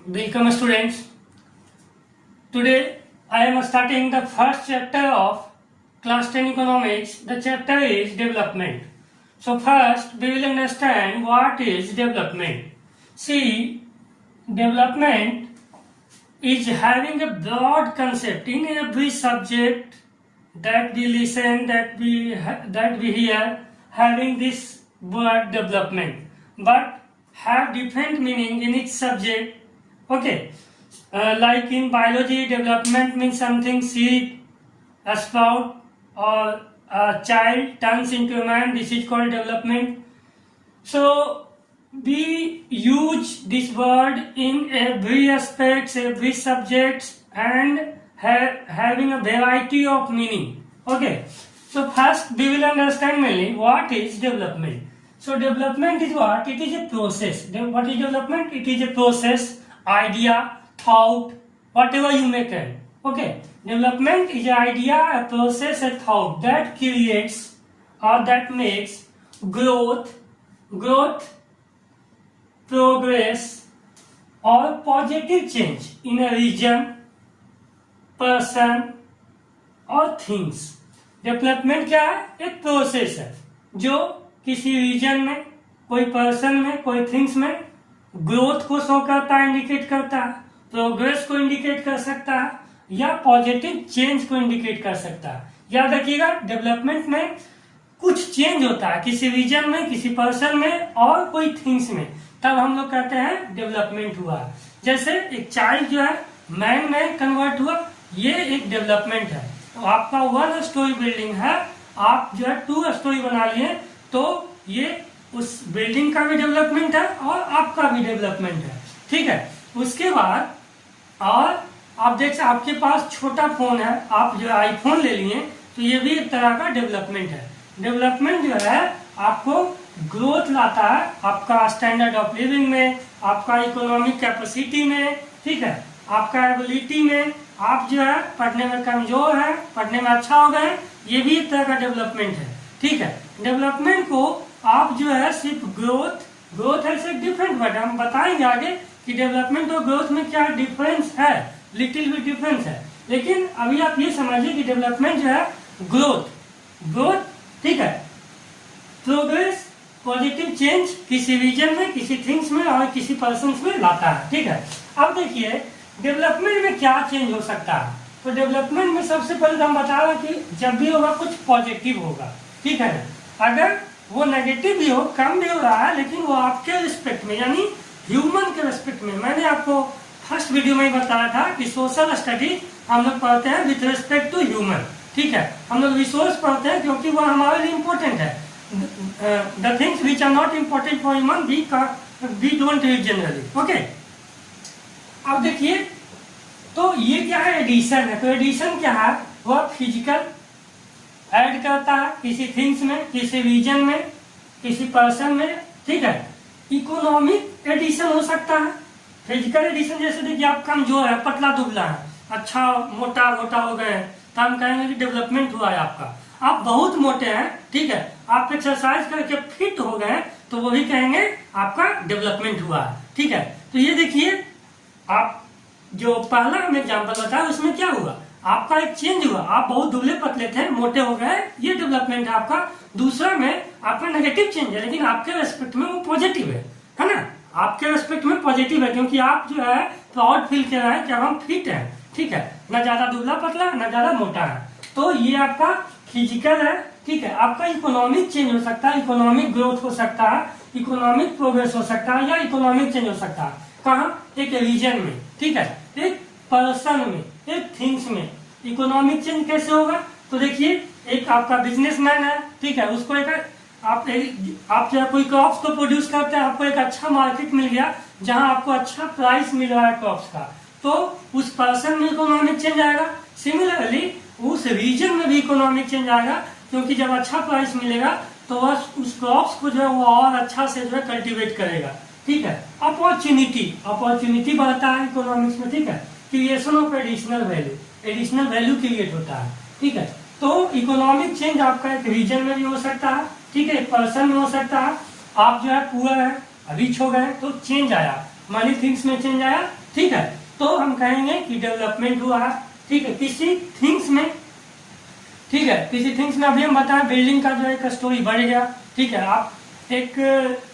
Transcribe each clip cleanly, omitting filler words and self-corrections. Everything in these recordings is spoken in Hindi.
Welcome students. Today I am starting the first chapter of class 10 economics. The chapter is development. So first we will understand what is development. See, development is having a broad concept in every subject that we listen, that we hear, having this word development, but have different meaning in each subject. Okay, like in biology, development means something seed, a sprout, or a child turns into a man. This is called development. So we use this word in every aspect, every subject, and having a variety of meaning. Okay, so first we will understand mainly what is development. So development is what? It is a process. What is development? It is a process, idea, thought, whatever you may call. Okay, development is an idea, a process, a thought that creates or that makes growth, progress or positive change in a region, person और थिंग्स. डेवलपमेंट क्या है? एक प्रोसेस है जो किसी रीजन में, कोई पर्सन में, कोई थिंग्स में ग्रोथ को शो करता है, इंडिकेट करता है, प्रोग्रेस को इंडिकेट कर सकता है या पॉजिटिव चेंज को इंडिकेट कर सकता है. याद रखिएगा, डेवलपमेंट में कुछ चेंज होता है किसी रीजन में, किसी पर्सन में और कोई थिंग्स में, तब हम लोग कहते हैं डेवलपमेंट हुआ. जैसे एक चाइल्ड जो है मैन में कन्वर्ट हुआ, ये एक डेवलपमेंट है. तो आपका 1 स्टोरी बिल्डिंग है, आप जो है 2 स्टोरी बना लिए, तो ये उस बिल्डिंग का भी डेवलपमेंट है और आपका भी डेवलपमेंट है. ठीक है. उसके बाद और आप देख सकते आपके पास छोटा फोन है, आप जो आईफोन ले लिए, तो ये भी एक तरह का डेवलपमेंट है. डेवलपमेंट जो है आपको ग्रोथ लाता है, आपका स्टैंडर्ड ऑफ लिविंग में, आपका इकोनॉमिक कैपेसिटी में, ठीक है, आपका एबिलिटी में. आप जो है पढ़ने में कमजोर है, पढ़ने में अच्छा हो गए, ये भी एक तरह का डेवलपमेंट है. ठीक है. डेवलपमेंट को आप जो है सिर्फ ग्रोथ है से डिफरेंट वर्ड हम बताएंगे आगे कि डेवलपमेंट और ग्रोथ में क्या डिफरेंस है, लिटिल भी डिफरेंस है. लेकिन अभी आप ये समझिए कि डेवलपमेंट जो है ग्रोथ, ठीक है, प्रोग्रेस, पॉजिटिव चेंज किसी रीजन में, किसी थिंग्स में और किसी पर्सन में लाता है. ठीक है. अब देखिए डेवलपमेंट में क्या चेंज हो सकता है. तो डेवलपमेंट में सबसे पहले हम बता रहे कि जब भी होगा कुछ पॉजिटिव होगा. ठीक है ना. अगर वो नेगेटिव भी हो, कम भी हो रहा है, लेकिन वो आपके रिस्पेक्ट में, यानी ह्यूमन के रिस्पेक्ट में. मैंने आपको फर्स्ट वीडियो में ही बताया था कि सोशल स्टडी हम लोग पढ़ते हैं विथ रिस्पेक्ट टू ह्यूमन. ठीक है. हम लोग रिसोर्स पढ़ते हैं क्योंकि वो हमारे लिए इम्पोर्टेंट है. The things which are not important for human we don't read generally. Okay. अब देखिए, तो ये क्या है? एडिशन है. तो एडिशन क्या है? वह फिजिकल ऐड करता है किसी थिंग्स में, किसी रीजन में, किसी पर्सन में. ठीक है. इकोनॉमिक एडिशन हो सकता है. फिजिकल एडिशन जैसे देखिए आप कमजोर है, पतला दुबला है, अच्छा मोटा हो गए हैं, तो हम कहेंगे कि डेवलपमेंट हुआ है आपका. आप बहुत मोटे हैं, ठीक है, आप एक्सरसाइज करके फिट हो गए, तो वो भी कहेंगे आपका डेवलपमेंट हुआ है. ठीक है. तो ये देखिए, आप जो पहला हम एग्जाम्पल बताया उसमें क्या हुआ, आपका एक चेंज हुआ. आप बहुत दुबले पतले थे, मोटे हो गए, ये डेवलपमेंट है आपका. दूसरा में आपका नेगेटिव चेंज है, लेकिन आपके रेस्पेक्ट में वो पॉजिटिव है ना. आपके रेस्पेक्ट में पॉजिटिव है क्योंकि आप जो है प्राउड फील कर रहे हैं कि हम फिट है. ठीक है. ना ज्यादा दुबला पतला, ना ज्यादा मोटा है. तो ये आपका फिजिकल है. ठीक है. आपका इकोनॉमिक चेंज हो सकता है, इकोनॉमिक ग्रोथ हो सकता है, इकोनॉमिक प्रोग्रेस हो सकता है, या इकोनॉमिक चेंज हो सकता है. कहाँ? एक रीजन में. ठीक है. एक पर्सन में, एक थिंग्स में. इकोनॉमिक चेंज कैसे होगा? तो देखिए, एक आपका बिजनेसमैन है, ठीक है, उसको एक आप जो कोई क्रॉप्स को प्रोड्यूस करते हैं, आपको एक अच्छा मार्केट मिल गया जहां आपको अच्छा प्राइस मिल रहा है क्रॉप्स का, तो उस पर्सन में इकोनॉमिक चेंज आएगा. सिमिलरली उस रीजन में भी इकोनॉमिक चेंज आएगा, क्योंकि जब अच्छा प्राइस मिलेगा तो वह उस क्रॉप्स को जो है वो और अच्छा से जो है कल्टिवेट करेगा. ठीक है. अपॉर्चुनिटी बढ़ता है इकोनॉमिक्स में. ठीक है. Creation of additional value create होता है. ठीक है. तो इकोनॉमिक चेंज आपका एक रीजन में भी हो सकता है. ठीक है. एक पर्सन में हो सकता है. आप जो है पुअर है, रिच हो गए, तो चेंज आया, मनी थिंग्स में चेंज आया, ठीक है। तो हम कहेंगे कि डेवलपमेंट हुआ है, ठीक है, किसी थिंग्स में, ठीक है, किसी थिंग्स में। अभी हम बताएं बिल्डिंग का जो है एक स्टोरी बढ़ गया, ठीक है, आप एक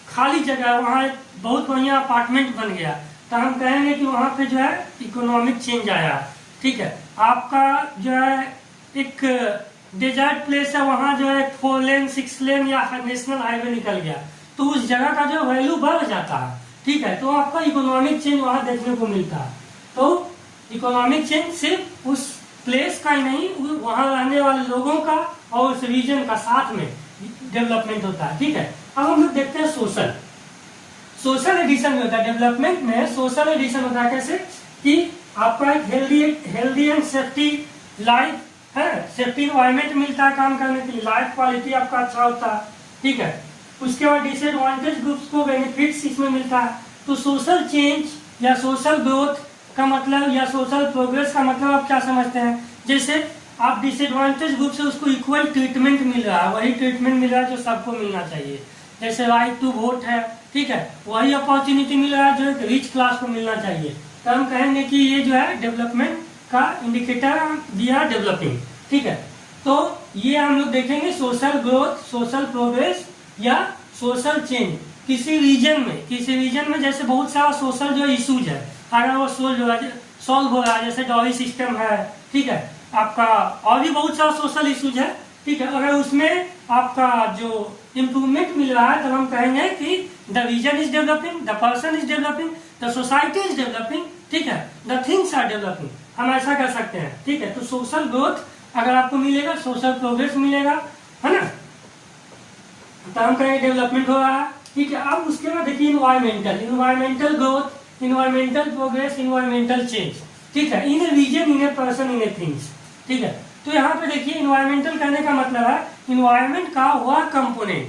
खाली जगह वहाँ एक बहुत बढ़िया अपार्टमेंट बन गया, तो हम कहेंगे कि वहाँ पे जो है इकोनॉमिक चेंज आया, ठीक है। आपका जो है एक डेजर्ट प्लेस है, वहाँ जो है 4 लेन 6 लेन या नेशनल हाईवे निकल गया, तो उस जगह का जो वैल्यू बढ़ जाता है, ठीक है, तो आपका इकोनॉमिक चेंज वहाँ देखने को मिलता है। तो इकोनॉमिक चेंज सिर्फ उस प्लेस का ही नहीं, वहाँ रहने वाले लोगों का और उस रीजन का साथ में डेवलपमेंट होता है, ठीक है। अब हम लोग देखते हैं सोशल एडिशन में होता है डेवलपमेंट में। सोशल एडिशन होता है कैसे कि आपका एक हेल्दी एंड सेफ्टी लाइफ है, सेफ्टी एनवायरमेंट मिलता है काम करने के लिए, लाइफ क्वालिटी आपका अच्छा होता है, ठीक है। उसके बाद डिसएडवांटेज ग्रुप्स को बेनिफिट्स इसमें मिलता है। तो सोशल चेंज या सोशल ग्रोथ का मतलब या सोशल प्रोग्रेस का मतलब आप क्या समझते हैं? जैसे आप डिसएडवांटेज ग्रुप से उसको इक्वल ट्रीटमेंट मिल रहा है, वही ट्रीटमेंट मिल रहा है जो सबको मिलना चाहिए, जैसे राइट टू वोट है, ठीक है, वही अपॉर्चुनिटी मिल रहा है जो एक रिच क्लास को मिलना चाहिए। तो हम कहेंगे कि ये जो है डेवलपमेंट का इंडिकेटर वी आर डेवलपिंग, ठीक है। तो ये हम लोग देखेंगे सोशल ग्रोथ, सोशल प्रोग्रेस या सोशल चेंज किसी रीजन में जैसे बहुत सारा सोशल जो इश्यूज है अगर वो सॉल्व हो रहा है, जैसे डॉरी सिस्टम है, ठीक है, आपका और भी बहुत सारा सोशल इश्यूज है, ठीक है, अगर उसमें आपका जो इम्प्रूवमेंट मिल रहा है, तब हम कहेंगे कि the reason is developing, the person is developing, the society is developing, ठीक है, द थिंग्स आर डेवलपिंग, हम ऐसा कर सकते हैं, ठीक है। तो सोशल ग्रोथ अगर आपको मिलेगा, सोशल प्रोग्रेस मिलेगा, है ना, तो हम कहेंगे डेवलपमेंट हो रहा है, ठीक है। अब उसके बाद देखिए environmental growth, environmental progress, environmental change, ठीक है, in a region, in a person, in a things, ठीक है। तो यहाँ पे देखिए इन्वायरमेंटल कहने का मतलब है इन्वायरमेंट का वह कंपोनेंट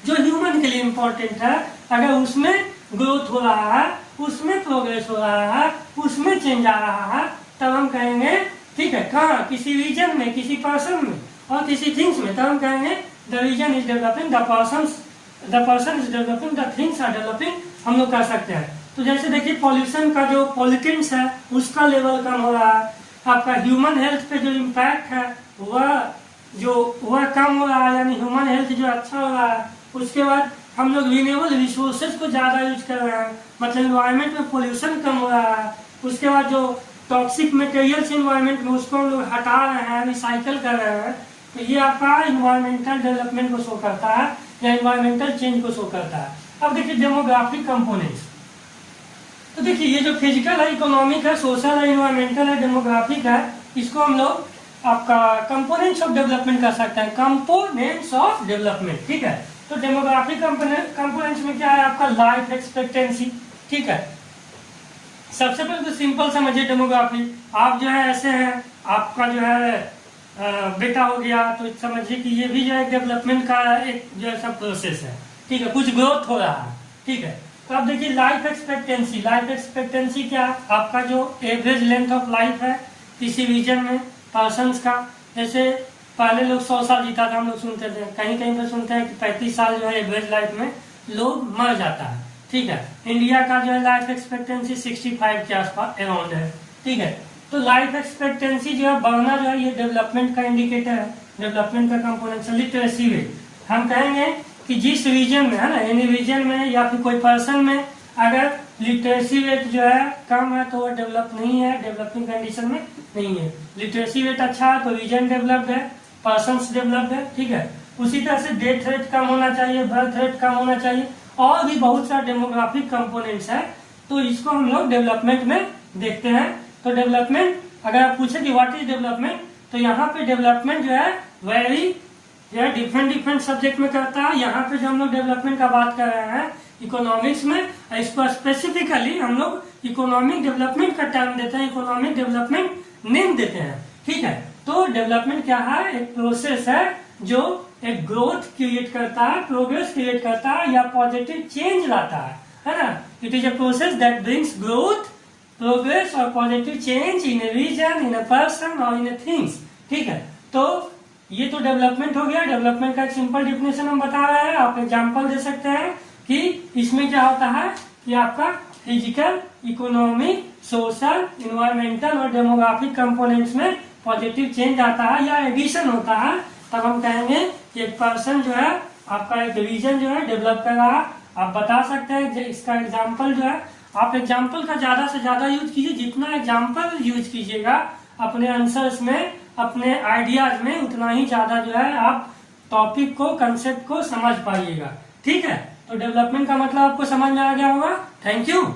जो ह्यूमन के लिए इम्पोर्टेंट है, अगर उसमें ग्रोथ हो रहा है, उसमें प्रोग्रेस हो रहा है, उसमें चेंज आ रहा है, तब हम कहेंगे, ठीक है, कहाँ, किसी रीजन में, किसी पर्सन में और किसी थिंग्स में, तब हम कहेंगे the reason is developing, the person is developing, the things are developing, हम लोग कह सकते हैं। तो जैसे देखिए पॉल्यूशन का जो पॉल्यूटेंट्स है उसका लेवल कम हो रहा है, आपका ह्यूमन हेल्थ पे जो इम्पैक्ट है वह कम हो रहा है, यानी ह्यूमन हेल्थ जो अच्छा हो रहा है। उसके बाद हम लोग रिन्यूएबल रिसोर्सेज को ज़्यादा यूज कर रहे हैं, मतलब इन्वायरमेंट में पोल्यूशन कम हो रहा है। उसके बाद जो टॉक्सिक मटेरियल्स इन्वायरमेंट में उसको हम लोग हटा रहे हैं, रिसाइकल कर रहे हैं, तो ये आपका इन्वायरमेंटल डेवलपमेंट को शो करता है या इन्वायरमेंटल चेंज को शो करता है। अब देखिए डेमोग्राफिक कंपोनेंट्स, तो देखिए ये जो फिजिकल है, इकोनॉमिक है, सोशल है, इन्वायरमेंटल है, डेमोग्राफिक है, इसको हम लोग आपका कंपोनेंट्स ऑफ डेवलपमेंट कर सकते हैं, कंपोनेंट्स ऑफ डेवलपमेंट, ठीक है। तो डेमोग्राफिक कंपोनेंट्स में क्या है आपका लाइफ एक्सपेक्टेंसी, ठीक है। सबसे पहले तो सिंपल समझिए डेमोग्राफी, आप जो है ऐसे हैं, आपका जो है बेटा हो गया, तो समझिए कि ये भी जो है डेवलपमेंट का एक जो है सब प्रोसेस है, ठीक है, कुछ ग्रोथ हो रहा है, ठीक है। तो अब देखिए लाइफ एक्सपेक्टेंसी क्या, आपका जो एवरेज लेंथ ऑफ लाइफ है किसी रीजन में पर्सन्स का, जैसे पहले लोग 100 साल जीता था, हम लोग सुनते थे, कहीं कहीं पर सुनते हैं कि 35 साल जो है एवरेज लाइफ में लोग मर जाता है, ठीक है। इंडिया का जो है लाइफ एक्सपेक्टेंसी 65 के आसपास अराउंड है, ठीक है। तो लाइफ एक्सपेक्टेंसी जो है बढ़ना जो है ये डेवलपमेंट का इंडिकेटर है, डेवलपमेंट का कंपोनेंट। लिटरेसी रेट, हम कहेंगे कि जिस रीजन में है ना, एनी रीजन में या फिर कोई पर्सन में अगर लिटरेसी रेट जो है कम है तो वो डेवलप नहीं है, डेवलपिंग कंडीशन में नहीं है। लिटरेसी रेट अच्छा है तो रीजन डेवलप्ड है, पर्सन्स डेवलप्ड है, ठीक है। उसी तरह से डेथ रेट कम होना चाहिए, बर्थ रेट कम होना चाहिए, और भी बहुत सारे डेमोग्राफिक कंपोनेंट्स है, तो इसको हम लोग डेवलपमेंट में देखते हैं। तो डेवलपमेंट अगर आप पूछे कि व्हाट इज डेवलपमेंट, तो यहाँ पे डेवलपमेंट जो है वेरी डिफरेंट सब्जेक्ट में करता है। यहाँ पे जो हम लोग डेवलपमेंट का बात कर रहे हैं इकोनॉमिक्स में, इसको स्पेसिफिकली हम लोग इकोनॉमिक डेवलपमेंट का टर्म देते हैं, इकोनॉमिक डेवलपमेंट नेम देते हैं, ठीक है। तो डेवलपमेंट क्या है, एक प्रोसेस है जो एक ग्रोथ क्रिएट करता है, प्रोग्रेस क्रिएट करता है या पॉजिटिव चेंज लाता है ना। It is a process that brings growth, progress और positive change in a region, in a person और इन ए थिंग्स, ठीक है। तो ये तो डेवलपमेंट हो गया। डेवलपमेंट का एक सिंपल डिफिनेशन हम बता रहे हैं, आप एग्जांपल दे सकते हैं कि इसमें क्या होता है कि आपका फिजिकल, इकोनॉमिक, सोशल, इन्वायरमेंटल और डेमोग्राफिक कंपोनेंट्स में पॉजिटिव चेंज आता है या एडिशन होता है, तब हम कहेंगे कि एक पर्सन जो है आपका एक रीजन जो है डेवलप कर रहा है। आप बता सकते हैं इसका एग्जाम्पल जो है, आप एग्जाम्पल का ज्यादा से ज्यादा यूज कीजिए। जितना एग्जाम्पल यूज कीजिएगा अपने आंसर्स में, अपने आइडियाज में, उतना ही ज्यादा जो है आप टॉपिक को, कंसेप्ट को समझ पाइएगा। ठीक है, तो डेवलपमेंट का मतलब आपको समझ में आ गया होगा। Thank you.